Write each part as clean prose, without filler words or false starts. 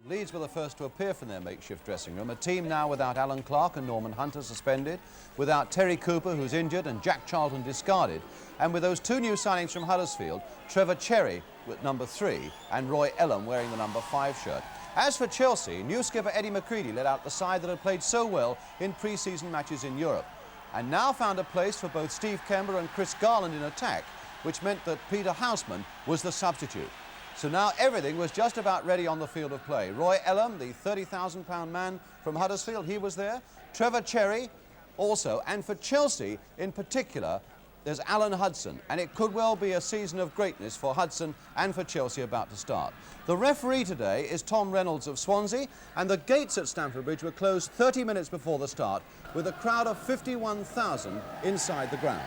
Leeds were the first to appear from their makeshift dressing room, a team now without Alan Clark and Norman Hunter suspended, without Terry Cooper, who's injured, and Jack Charlton discarded, and with those two new signings from Huddersfield, Trevor Cherry with number 3 and Roy Ellam wearing the number 5 shirt. As for Chelsea, new skipper Eddie McCready led out the side that had played so well in pre-season matches in Europe, and now found a place for both Steve Kember and Chris Garland in attack, which meant that Peter Houseman was the substitute. So now everything was just about ready on the field of play. Roy Ellam, the £30,000 man from Huddersfield, he was there. Trevor Cherry also. And for Chelsea in particular, there's Alan Hudson. And it could well be a season of greatness for Hudson and for Chelsea about to start. The referee today is Tom Reynolds of Swansea, and the gates at Stamford Bridge were closed 30 minutes before the start, with a crowd of 51,000 inside the ground.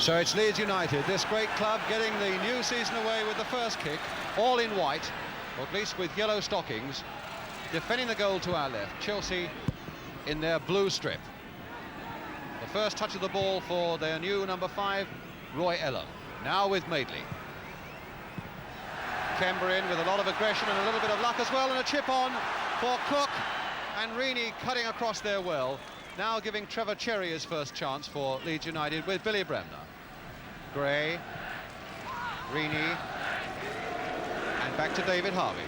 So it's Leeds United, this great club, getting the new season away with the first kick, all in white, or at least with yellow stockings, defending the goal to our left. Chelsea in their blue strip. The first touch of the ball for their new number 5, Roy Ellam. Now with Madeley. Kember in with a lot of aggression and a little bit of luck as well, and a chip on for Cook, and Reaney cutting across there well. Now giving Trevor Cherry his first chance for Leeds United with Billy Bremner. Gray, Reaney, and back to David Harvey.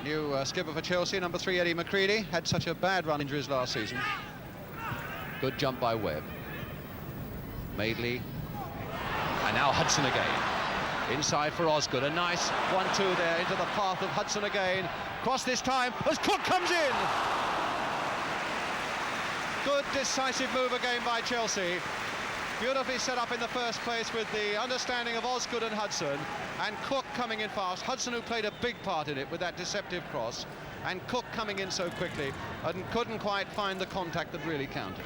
New skipper for Chelsea, number 3, Eddie McCready, had such a bad run injuries last season. Good jump by Webb. Madeley, and now Hudson again. Inside for Osgood, a nice 1-2 there into the path of Hudson again. Cross this time as Cook comes in. Good decisive move again by Chelsea. Beautifully set up in the first place with the understanding of Osgood and Hudson, and Cook coming in fast. Hudson, who played a big part in it with that deceptive cross, and Cook coming in so quickly and couldn't quite find the contact that really counted.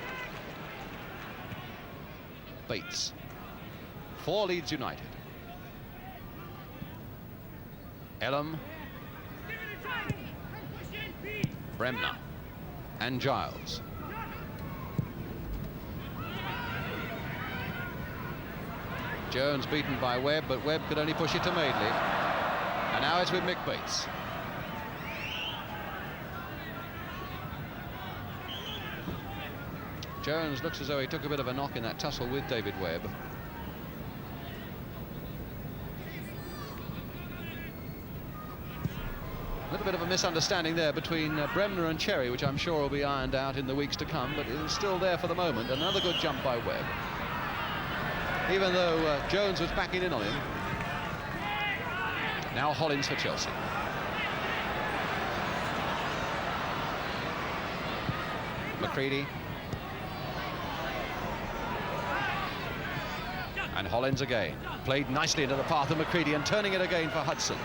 Bates for Leeds United. Ellam, Bremner, and Giles. Jones beaten by Webb, but Webb could only push it to Madeley. And now it's with Mick Bates. Jones looks as though he took a bit of a knock in that tussle with David Webb. A little bit of a misunderstanding there between Bremner and Cherry, which I'm sure will be ironed out in the weeks to come, but it is still there for the moment. Another good jump by Webb, even though Jones was backing in on him. Now Hollins for Chelsea. McCready. And Hollins again. Played nicely into the path of McCready and turning it again for Hudson.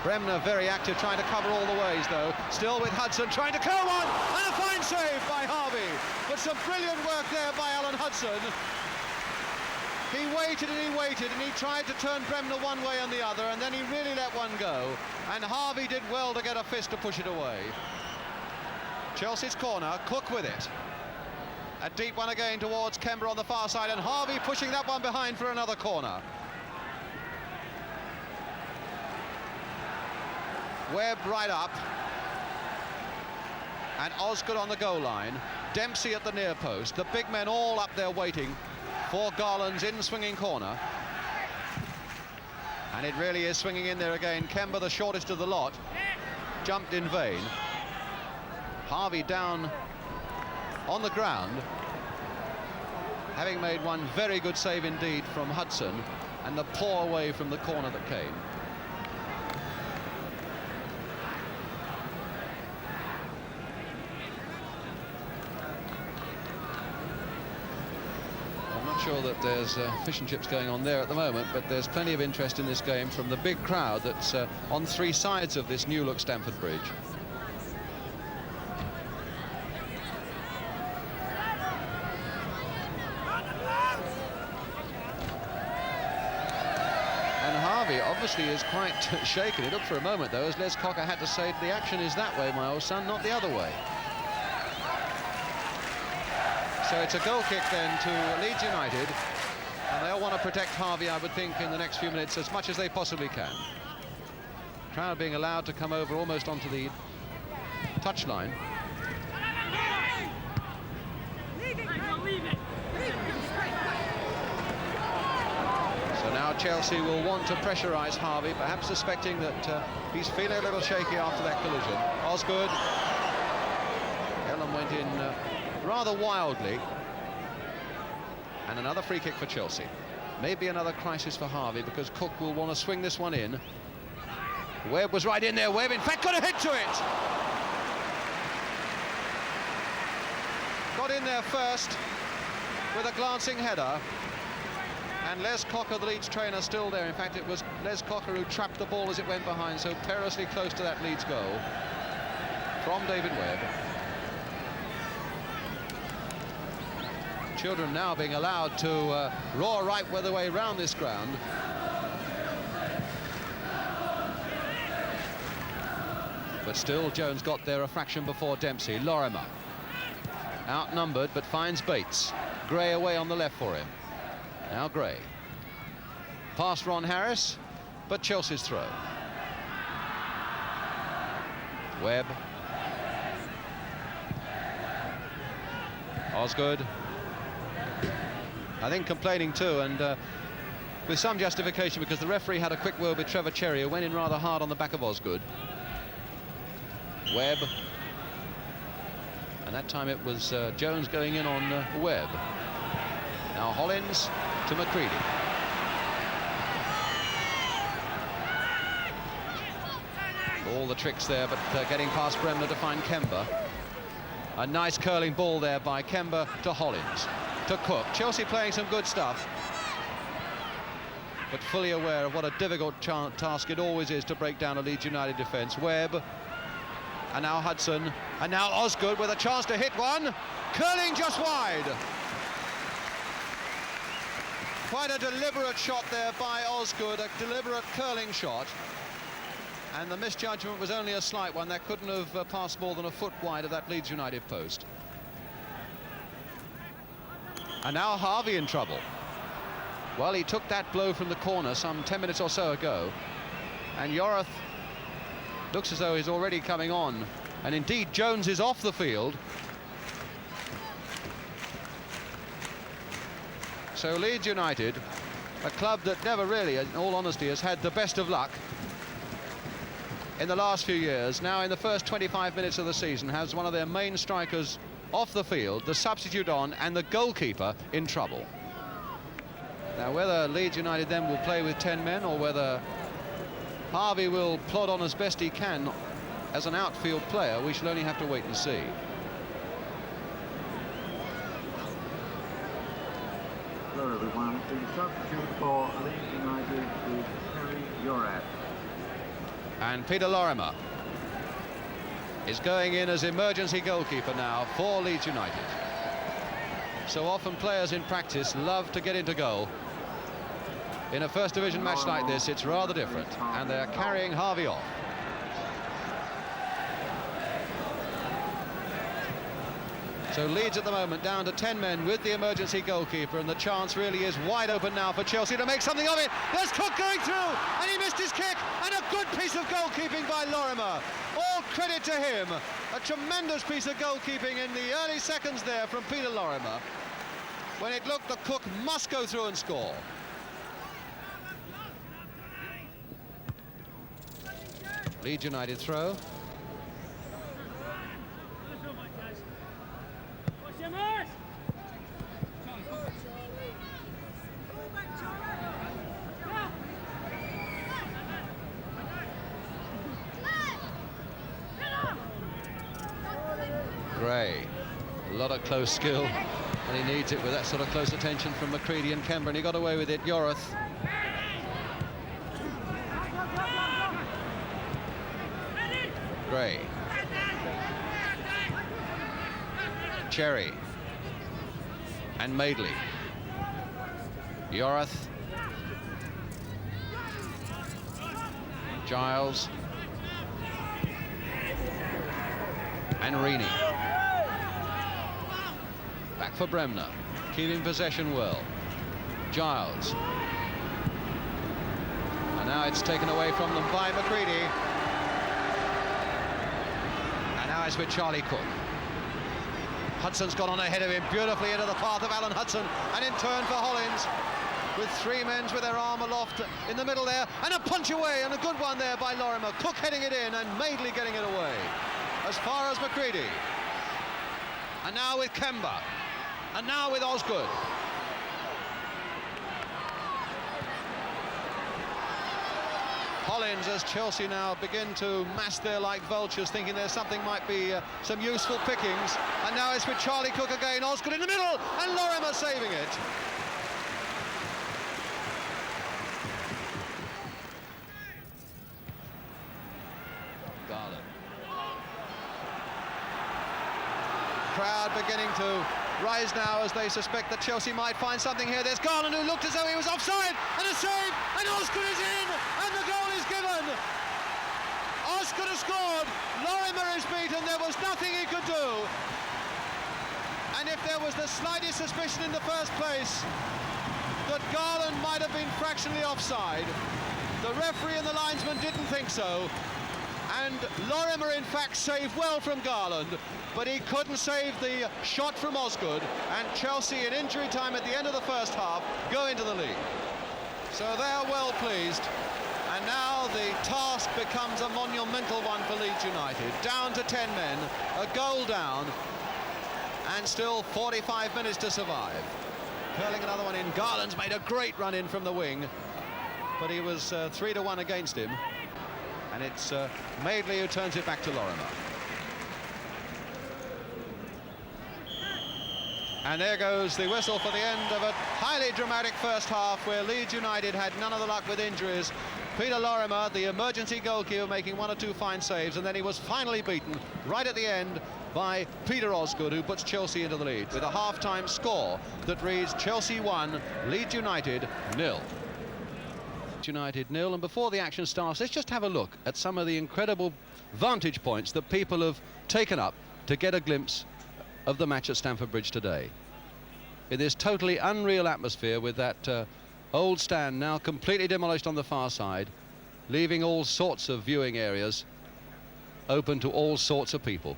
Bremner very active, trying to cover all the ways, though. Still with Hudson, trying to curl one, and a fine save by Harvey. But some brilliant work there by Alan Hudson. He waited and he tried to turn Bremner one way and the other, and then he really let one go. And Harvey did well to get a fist to push it away. Chelsea's corner, Cook with it. A deep one again towards Kember on the far side, and Harvey pushing that one behind for another corner. Webb right up, and Osgood on the goal line. Dempsey at the near post. The big men all up there waiting for Garland's in-swinging corner. And it really is swinging in there again. Kember, the shortest of the lot, jumped in vain. Harvey down on the ground, having made one very good save indeed from Hudson, and the pour away from the corner that came. Sure that there's fish and chips going on there at the moment, but there's plenty of interest in this game from the big crowd that's on 3 sides of this new look Stamford Bridge. And Harvey Harvey obviously is quite shaken. He looked for a moment, though, as Les Cocker had to say, the action is that way, my old son, not the other way. So it's a goal kick then to Leeds United, and they'll want to protect Harvey, I would think, in the next few minutes as much as they possibly can. Crowd being allowed to come over almost onto the touchline. So now Chelsea will want to pressurise Harvey, perhaps suspecting that he's feeling a little shaky after that collision. Osgood. Ellen went in rather wildly. And another free kick for Chelsea. Maybe another crisis for Harvey, because Cook will want to swing this one in. Webb was right in there. Webb, in fact, got a hit to it. Got in there first with a glancing header. And Les Cocker, the Leeds trainer, still there. In fact, it was Les Cocker who trapped the ball as it went behind, so perilously close to that Leeds goal from David Webb. Children now being allowed to roar right the way round this ground. But still, Jones got there a fraction before Dempsey. Lorimer outnumbered, but finds Bates. Gray away on the left for him. Now Gray. Past Ron Harris, but Chelsea's throw. Webb. Osgood. I think complaining too, and with some justification, because the referee had a quick word with Trevor Cherry, who went in rather hard on the back of Osgood. Webb. And that time it was Jones going in on Webb. Now Hollins to McCready. All the tricks there, but getting past Bremner to find Kemba. A nice curling ball there by Kemba to Hollins. To Cook. Chelsea playing some good stuff, but fully aware of what a difficult task it always is to break down a Leeds United defence. Webb, and now Hudson, and now Osgood with a chance to hit one. Curling just wide. Quite a deliberate shot there by Osgood, a deliberate curling shot. And the misjudgment was only a slight one. That couldn't have passed more than a foot wide of that Leeds United post. And now Harvey in trouble. Well, he took that blow from the corner some 10 minutes or so ago. And Yorath looks as though he's already coming on. And indeed, Jones is off the field. So Leeds United, a club that never really, in all honesty, has had the best of luck in the last few years, now in the first 25 minutes of the season, has one of their main strikers off the field, the substitute on, and the goalkeeper in trouble. Now, whether Leeds United then will play with 10 men, or whether Harvey will plod on as best he can as an outfield player, we shall only have to wait and see. Hello everyone, the substitute for Leeds United is Terry Yorath. And Peter Lorimer is going in as emergency goalkeeper now for Leeds United. So often players in practice love to get into goal. In a first division match like this, it's rather different, and they're carrying Harvey off. So Leeds at the moment down to 10 men with the emergency goalkeeper, and the chance really is wide open now for Chelsea to make something of it. There's Cook going through, and he missed his kick, and a good piece of goalkeeping by Lorimer. All credit to him. A tremendous piece of goalkeeping in the early seconds there from Peter Lorimer, when it looked that Cook must go through and score. Leeds United throw. Gray, a lot of close skill, and he needs it with that sort of close attention from McCready and Kemba, and he got away with it. Yorath. Gray. Cherry. And Madeley. Yorath. Giles. And Rini. Back for Bremner, keeping possession well. Giles. And now it's taken away from them by McCready. And now it's with Charlie Cook. Hudson's gone on ahead of him, beautifully into the path of Alan Hudson, and in turn for Hollins, with three men with their arm aloft in the middle there, and a punch away, and a good one there by Lorimer. Cook heading it in, and Madeley getting it away. As far as McCready. And now with Kemba. And now with Osgood. Hollins, as Chelsea now begin to mass there like vultures, thinking there's something might be some useful pickings. And now it's with Charlie Cook again. Osgood in the middle, and Lorimer saving it. Garland. Crowd beginning to rise now as they suspect that Chelsea might find something here. There's Garland, who looked as though he was offside, and a save, and Osgood is in, and the goal is given. Osgood has scored. Lorimer is beaten. There was nothing he could do. And if there was the slightest suspicion in the first place that Garland might have been fractionally offside, the referee and the linesman didn't think so. And Lorimer, in fact, saved well from Garland, but he couldn't save the shot from Osgood, and Chelsea, in injury time at the end of the first half, go into the lead. So they're well pleased, and now the task becomes a monumental one for Leeds United. Down to 10 men, a goal down, and still 45 minutes to survive. Curling another one in. Garland's made a great run in from the wing, but he was 3-1 against him. And it's Madeley who turns it back to Lorimer. And there goes the whistle for the end of a highly dramatic first half, where Leeds United had none of the luck with injuries. Peter Lorimer, the emergency goalkeeper, making one or two fine saves, and then he was finally beaten right at the end by Peter Osgood, who puts Chelsea into the lead with a half-time score that reads Chelsea 1, Leeds United 0. United 0, and before the action starts, let's just have a look at some of the incredible vantage points that people have taken up to get a glimpse of the match at Stamford Bridge today. In this totally unreal atmosphere, with that old stand now completely demolished on the far side, leaving all sorts of viewing areas open to all sorts of people.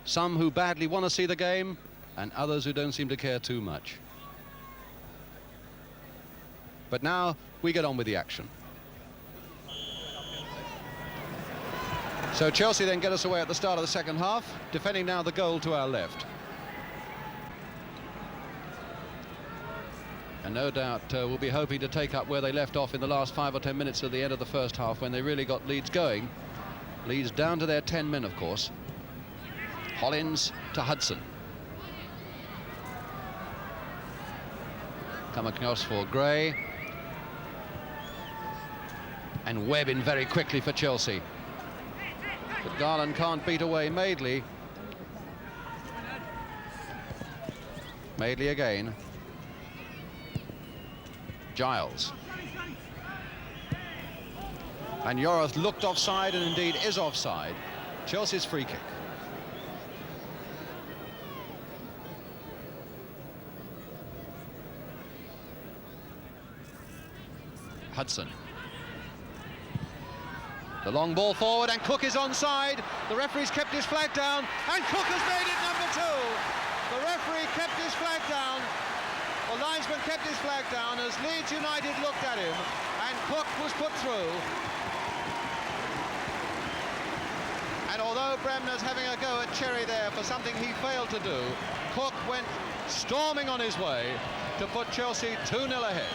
Some who badly want to see the game, and others who don't seem to care too much. But now we get on with the action. So Chelsea then get us away at the start of the second half, defending now the goal to our left. And no doubt we'll be hoping to take up where they left off in the last 5 or 10 minutes of the end of the first half, when they really got Leeds going. Leeds down to their 10 men, of course. Hollins to Hudson. Come across for Gray. And Webb in very quickly for Chelsea. But Garland can't beat away Madeley. Madeley again. Giles. And Yorath looked offside, and indeed is offside. Chelsea's free kick. Hudson. The long ball forward, and Cook is onside. The referee's kept his flag down, and Cook has made it number 2. The referee kept his flag down. The linesman kept his flag down as Leeds United looked at him, and Cook was put through. And although Bremner's having a go at Cherry there for something he failed to do, Cook went storming on his way to put Chelsea 2-0 ahead.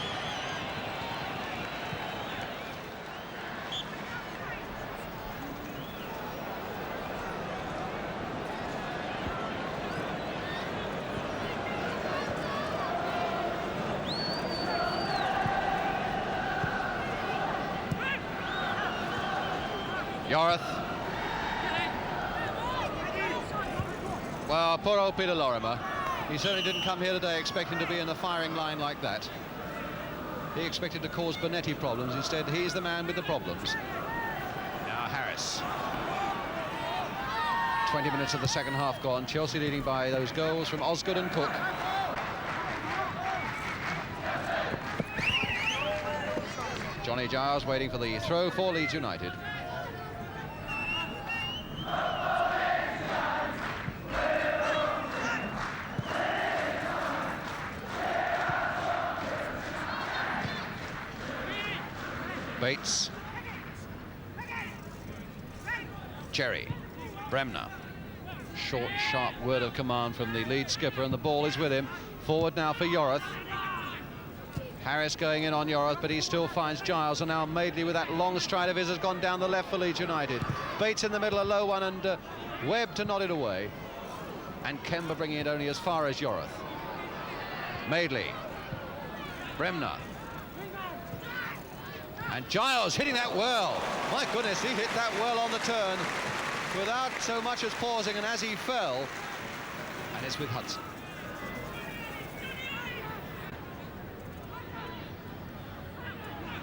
Yorath. Well, poor old Peter Lorimer. He certainly didn't come here today expecting to be in a firing line like that. He expected to cause Bonetti problems. Instead, he's the man with the problems. Bates. 20 minutes of the second half gone. Chelsea leading by those goals from Osgood and Cook. Johnny Giles waiting for the throw for Leeds United. Bates. Cherry. Bremner. Short, sharp word of command from the lead skipper, and the ball is with him. Forward now for Yorath. Harris going in on Yorath, but he still finds Giles, and now Madeley with that long stride of his has gone down the left for Leeds United. Bates in the middle, a low one, and Webb to nod it away. And Kemba bringing it only as far as Yorath. Madeley. Bremner. And Giles hitting that well. My goodness, he hit that well on the turn without so much as pausing, and as he fell, and it's with Hudson.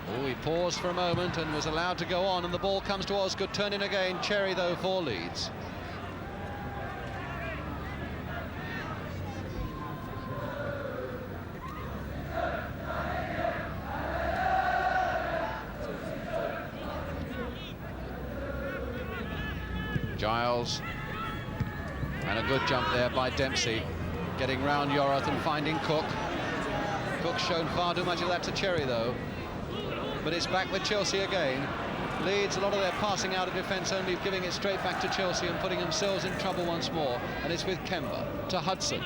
Oh, he paused for a moment and was allowed to go on, and the ball comes to Osgood, turned in again. Cherry though for Leeds. Giles, and a good jump there by Dempsey, getting round Yorath and finding Cook. Cook's shown far too much of that to Cherry though, but it's back with Chelsea again. Leeds, a lot of their passing out of defence, only giving it straight back to Chelsea and putting themselves in trouble once more, and it's with Kemba to Hudson.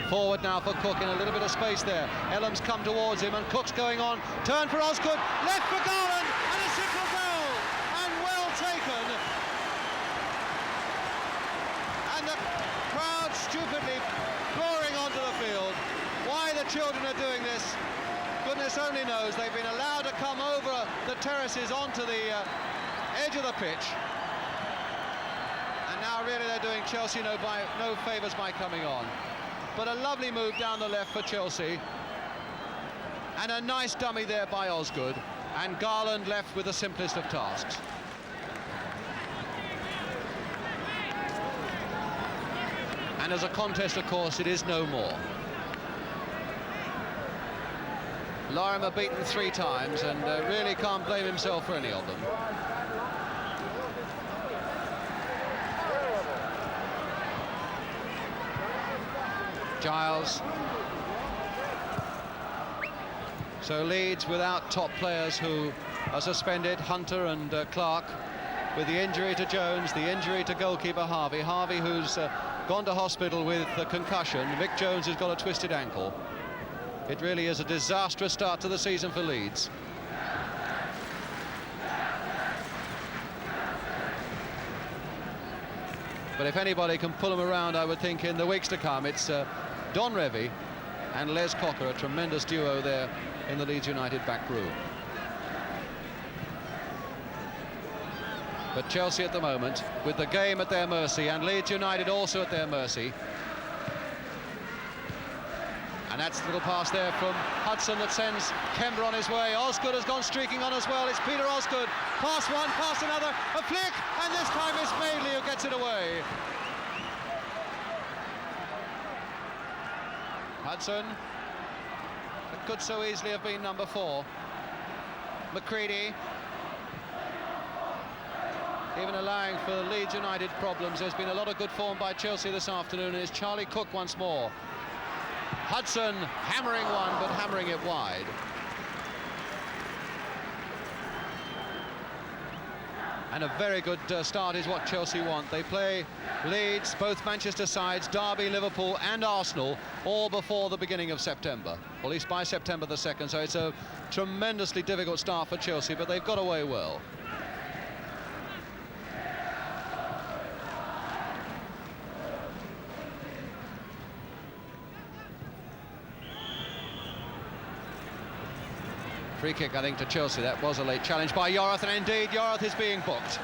Forward now for Cook in a little bit of space there. Ellam's come towards him and Cook's going on. Turn for Osgood, left for Garland, and a simple goal, and well taken. And the crowd stupidly pouring onto the field. Why the children are doing this, goodness only knows. They've been allowed to come over the terraces onto the edge of the pitch. And now really they're doing Chelsea no favours by coming on. But a lovely move down the left for Chelsea. And a nice dummy there by Osgood. And Garland left with the simplest of tasks. And as a contest, of course, it is no more. Lorimer beaten 3 times and really can't blame himself for any of them. Giles. So Leeds without top players who are suspended, Hunter and Clark, with the injury to Jones, the injury to goalkeeper Harvey. Harvey, who's gone to hospital with a concussion. Vic Jones has got a twisted ankle. It really is a disastrous start to the season for Leeds. But if anybody can pull them around, I would think in the weeks to come, it's Don Revie and Les Cocker, a tremendous duo there in the Leeds United back row. But Chelsea at the moment, with the game at their mercy, and Leeds United also at their mercy. And that's a little pass there from Hudson that sends Kemba on his way. Osgood has gone streaking on as well. It's Peter Osgood. Pass one, pass another, a flick, and this time it's Madeley who gets it away. Hudson. It could so easily have been number 4. McCready. Even allowing for Leeds United problems. There's been a lot of good form by Chelsea this afternoon, and it's Charlie Cook once more. Hudson hammering one, but hammering it wide. And a very good start is what Chelsea want. They play Leeds, both Manchester sides, Derby, Liverpool and Arsenal, all before the beginning of September, or at least by September the 2nd. So it's a tremendously difficult start for Chelsea, but they've got away well. Free kick, I think, to Chelsea. That was a late challenge by Yorath, and indeed Yorath is being booked.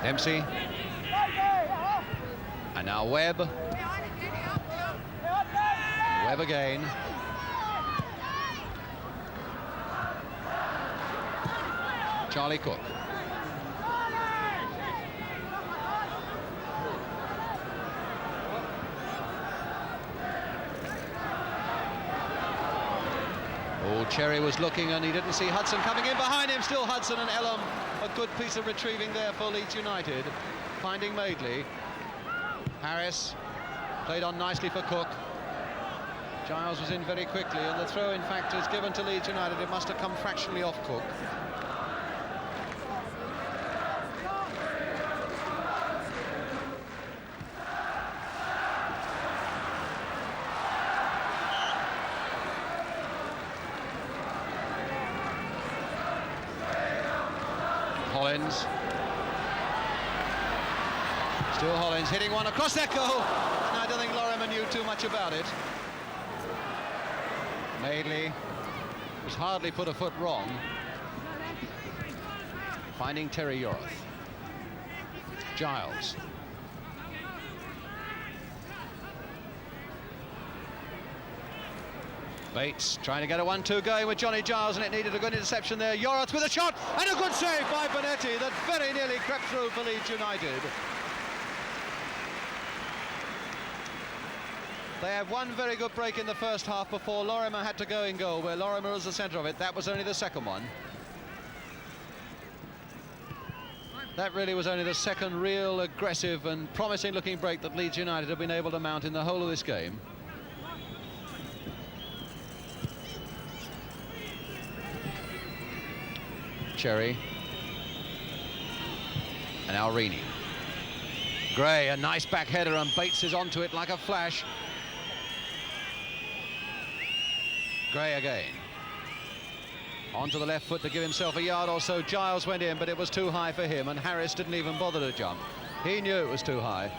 Dempsey. And now Webb. Webb again. Charlie Cook. Oh, Cherry was looking and he didn't see Hudson coming in behind him. Still Hudson and Elam. A good piece of retrieving there for Leeds United. Finding Madeley. Harris played on nicely for Cook. Giles was in very quickly, and the throw in fact is given to Leeds United. It must have come fractionally off Cook. Hollins. Still Hollins hitting one across that goal. And I don't think Lorimer knew too much about it. Madeley was hardly put a foot wrong. Finding Terry Yorath. Giles. Bates trying to get a 1-2 going with Johnny Giles, and it needed a good interception there. Yorath with a shot, and a good save by Bonetti that very nearly crept through for Leeds United. They had one very good break in the first half before Lorimer had to go in goal, where Lorimer was the centre of it. That was only the second one. That really was only the second real aggressive and promising looking break that Leeds United have been able to mount in the whole of this game. Cherry. And Alrini. Gray, a nice back header, and Bates is onto it like a flash. Gray again. Onto the left foot to give himself a yard or so. Giles went in, but it was too high for him, and Harris didn't even bother to jump. He knew it was too high.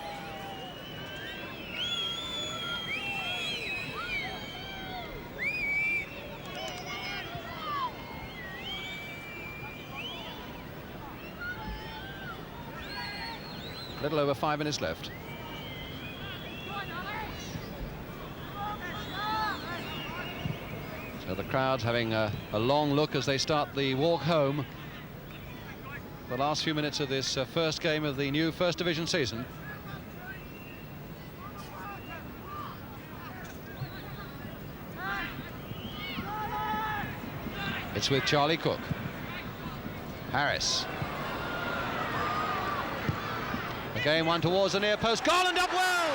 A little over 5 minutes left. So the crowd's having a long look as they start the walk home. The last few minutes of this first game of the new First Division season. It's with Charlie Cook. Harris. Again, one towards the near post. Garland up well!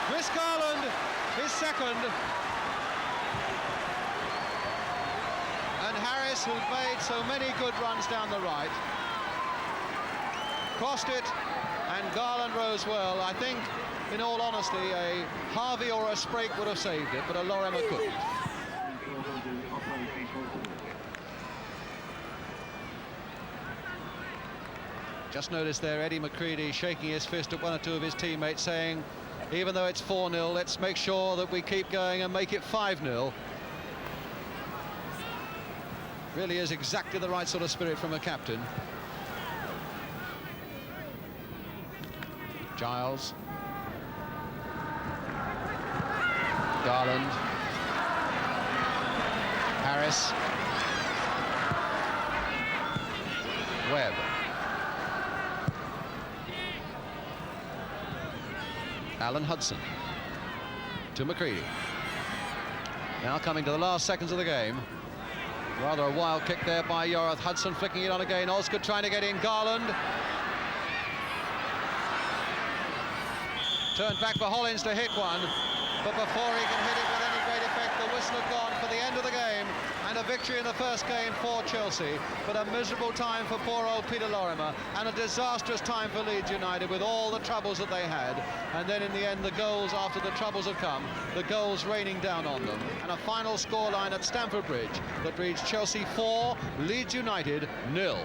Chris Garland, his second. And Harris, who's made so many good runs down the right, crossed it, and Garland rose well. I think, in all honesty, a Harvey or a Sprake would have saved it, but a Lorimer couldn't. Just noticed there Eddie McCready shaking his fist at one or two of his teammates, saying, even though it's 4-0, let's make sure that we keep going and make it 5-0. Really is exactly the right sort of spirit from a captain. Giles. Garland. Harris. Webb. Alan Hudson to McCready. Now coming to the last seconds of the game. Rather a wild kick there by Yorath. Hudson flicking it on again. Osgood trying to get in. Garland. Turned back for Hollins to hit one. But before he can hit it with any great effect, the whistle had gone for the end of the game. And a victory in the first game for Chelsea. But a miserable time for poor old Peter Lorimer. And a disastrous time for Leeds United with all the troubles that they had. And then in the end, the goals after the troubles had come. The goals raining down on them. And a final scoreline at Stamford Bridge that reads Chelsea 4, Leeds United 0.